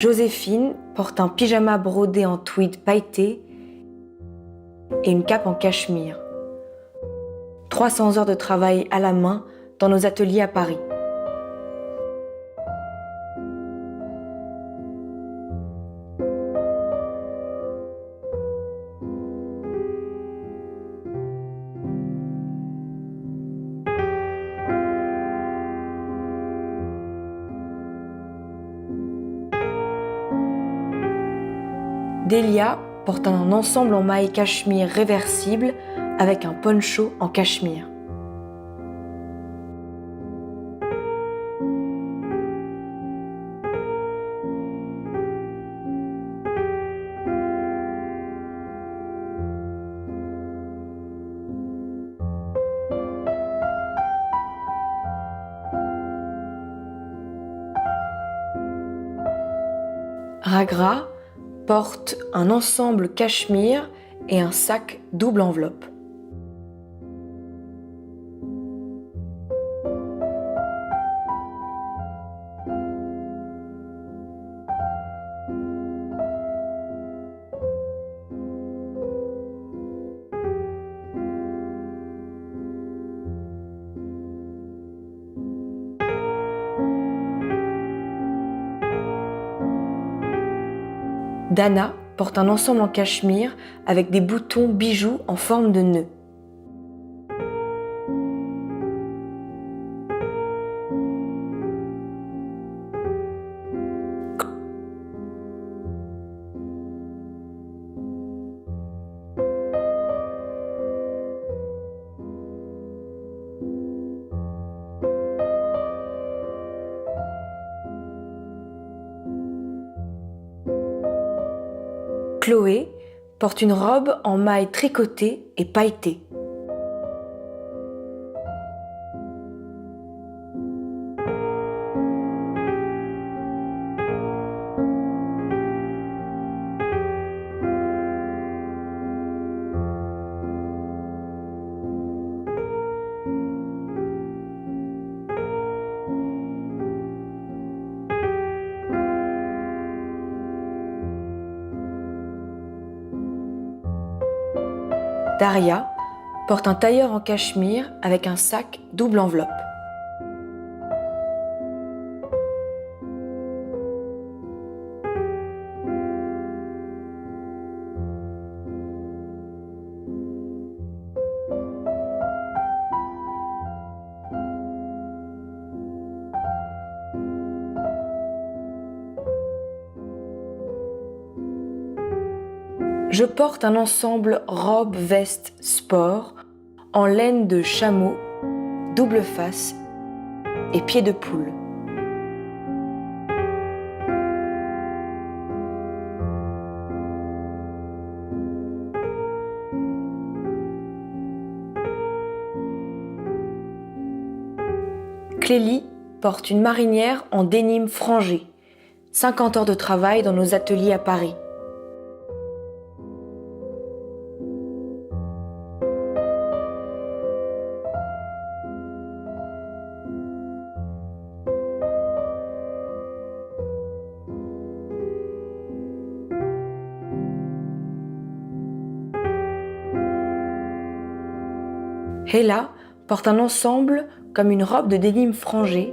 Joséphine porte un pyjama brodé en tweed pailleté et une cape en cachemire. 300 heures de travail à la main dans nos ateliers à Paris. Delia porte un ensemble en maille cachemire réversible avec un poncho en cachemire. Ragra porte un ensemble cachemire et un sac double enveloppe. Dana porte un ensemble en cachemire avec des boutons bijoux en forme de nœud. Chloé porte une robe en maille tricotée et pailletée. Daria porte un tailleur en cachemire avec un sac double enveloppe. Je porte un ensemble robe-veste sport en laine de chameau, double face et pied de poule. Clélie porte une marinière en dénime frangé. 50 heures de travail dans nos ateliers à Paris. Hela porte un ensemble comme une robe de dénime frangée,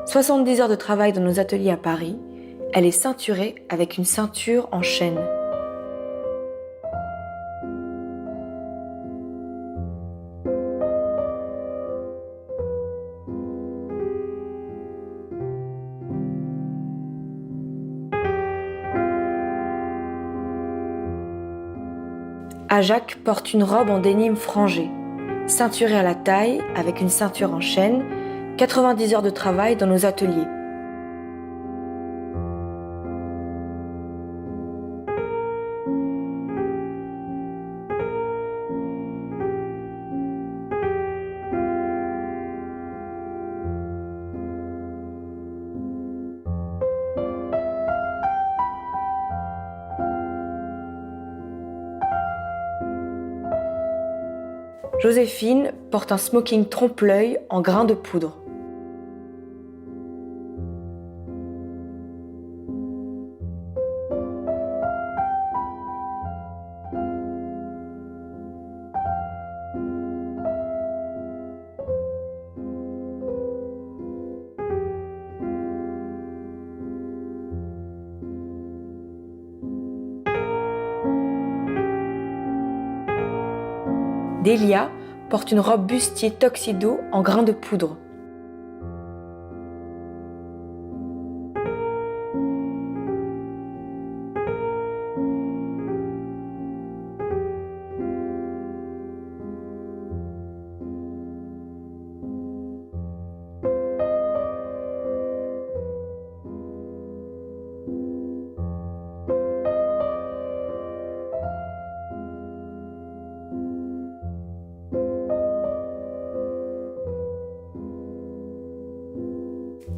70 heures de travail dans nos ateliers à Paris. Elle est ceinturée avec une ceinture en chaîne. Ajak porte une robe en dénime frangée, ceinturée à la taille avec une ceinture en chaîne, 90 heures de travail dans nos ateliers. Joséphine porte un smoking trompe-l'œil en grains de poudre. Delia porte une robe bustier tuxedo en grains de poudre.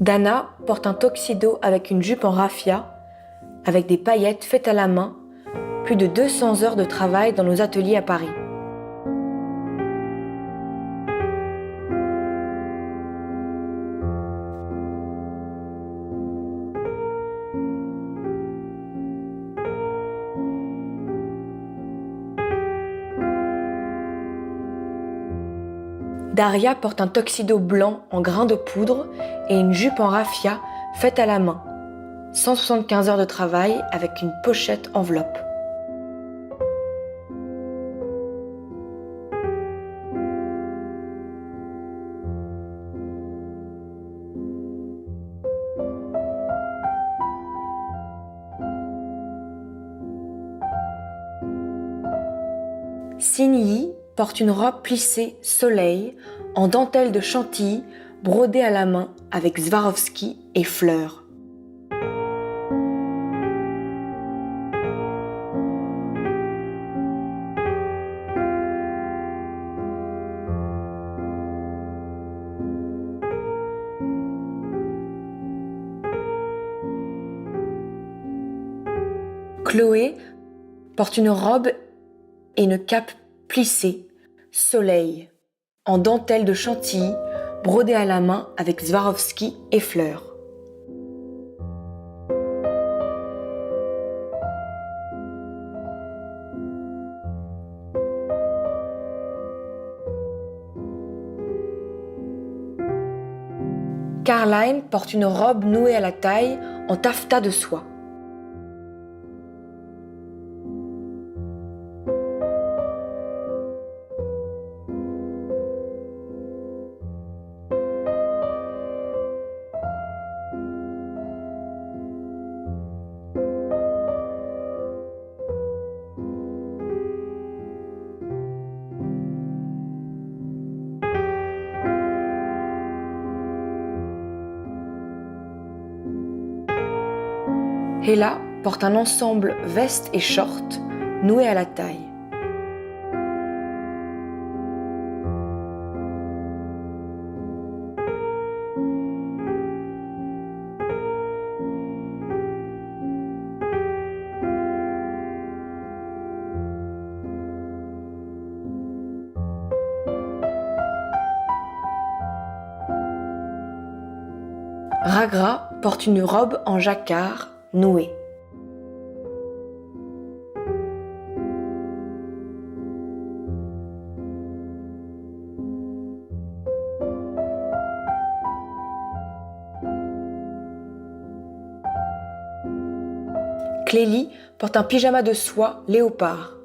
Dana porte un tuxedo avec une jupe en raffia, avec des paillettes faites à la main, plus de 200 heures de travail dans nos ateliers à Paris. Daria porte un tuxedo blanc en grains de poudre et une jupe en raffia faite à la main. 175 heures de travail avec une pochette enveloppe. Sinyi porte une robe plissée soleil en dentelle de Chantilly brodée à la main avec Swarovski et fleurs. Chloé porte une robe et une cape plissée soleil en dentelle de Chantilly brodée à la main avec Swarovski et fleurs. Caroline porte une robe nouée à la taille en taffetas de soie. Hela porte un ensemble veste et short noué à la taille. Ragra porte une robe en jacquard nouée. Clélie porte un pyjama de soie léopard.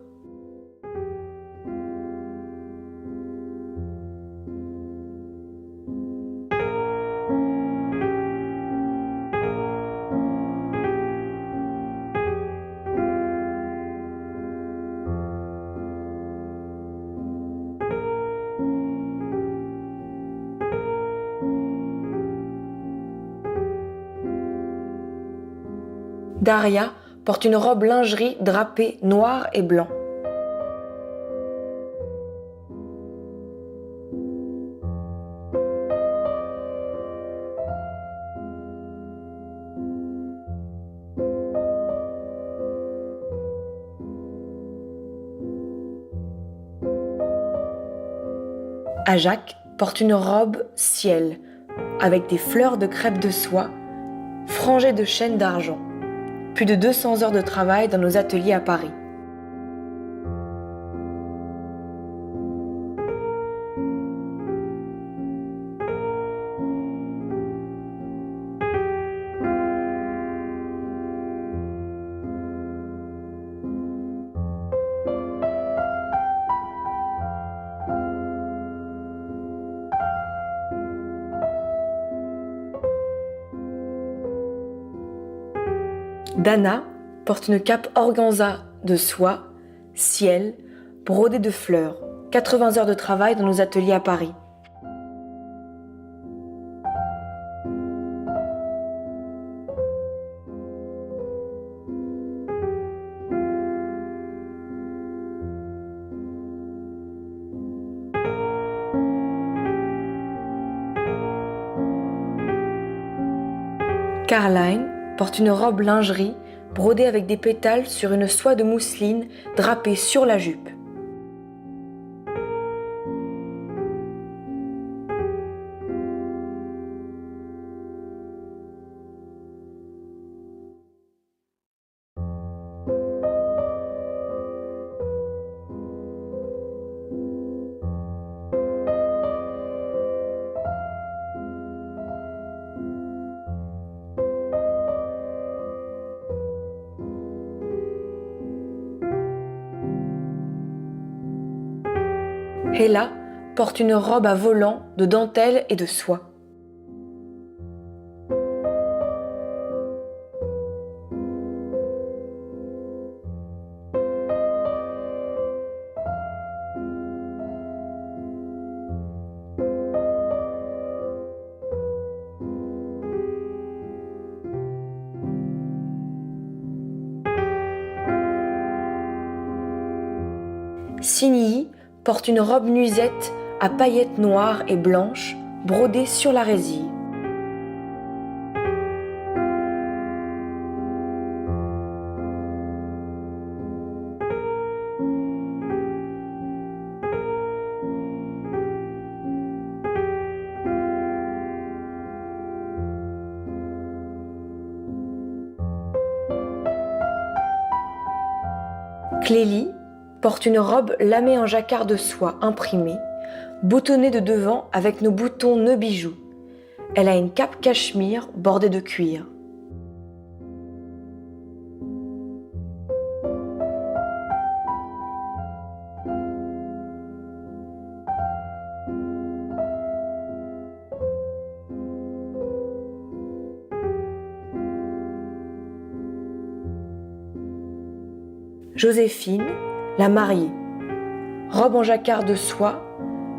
Daria porte une robe lingerie drapée noir et blanc. Ajak porte une robe ciel avec des fleurs de crêpe de soie frangées de chaînes d'argent. Plus de 200 heures de travail dans nos ateliers à Paris. Dana porte une cape organza de soie, ciel, brodée de fleurs. 80 heures de travail dans nos ateliers à Paris. Caroline porte une robe lingerie brodée avec des pétales sur une soie de mousseline drapée sur la jupe. Ella porte une robe à volants de dentelle et de soie. Signy porte une robe nuisette à paillettes noires et blanches brodée sur la résille. Clélie porte une robe lamée en jacquard de soie imprimée, boutonnée de devant avec nos boutons nœuds bijoux. Elle a une cape cachemire bordée de cuir. Joséphine, la mariée, robe en jacquard de soie,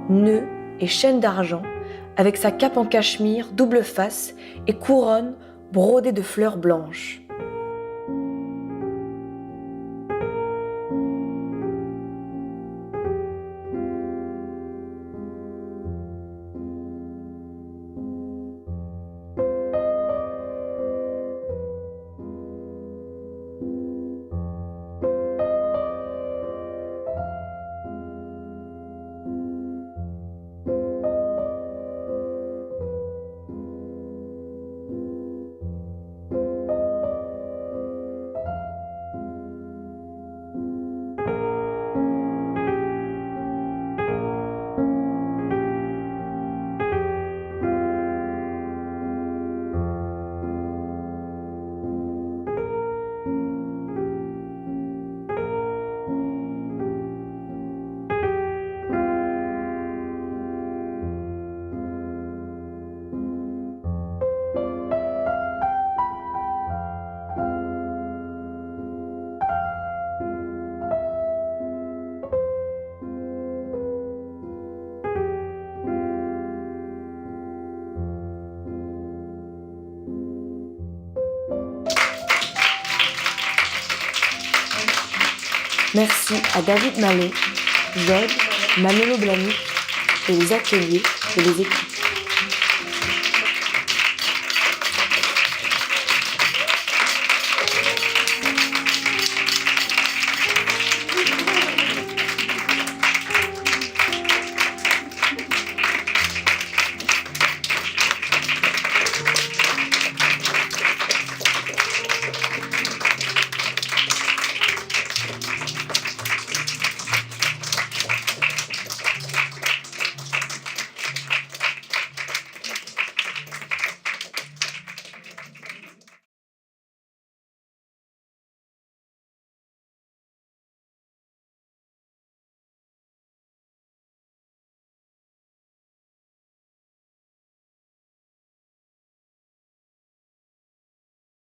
nœuds et chaînes d'argent, avec sa cape en cachemire double face et couronne brodée de fleurs blanches. Merci à David Mallet, Zed, Manolo Blahnik et les ateliers de les équipes.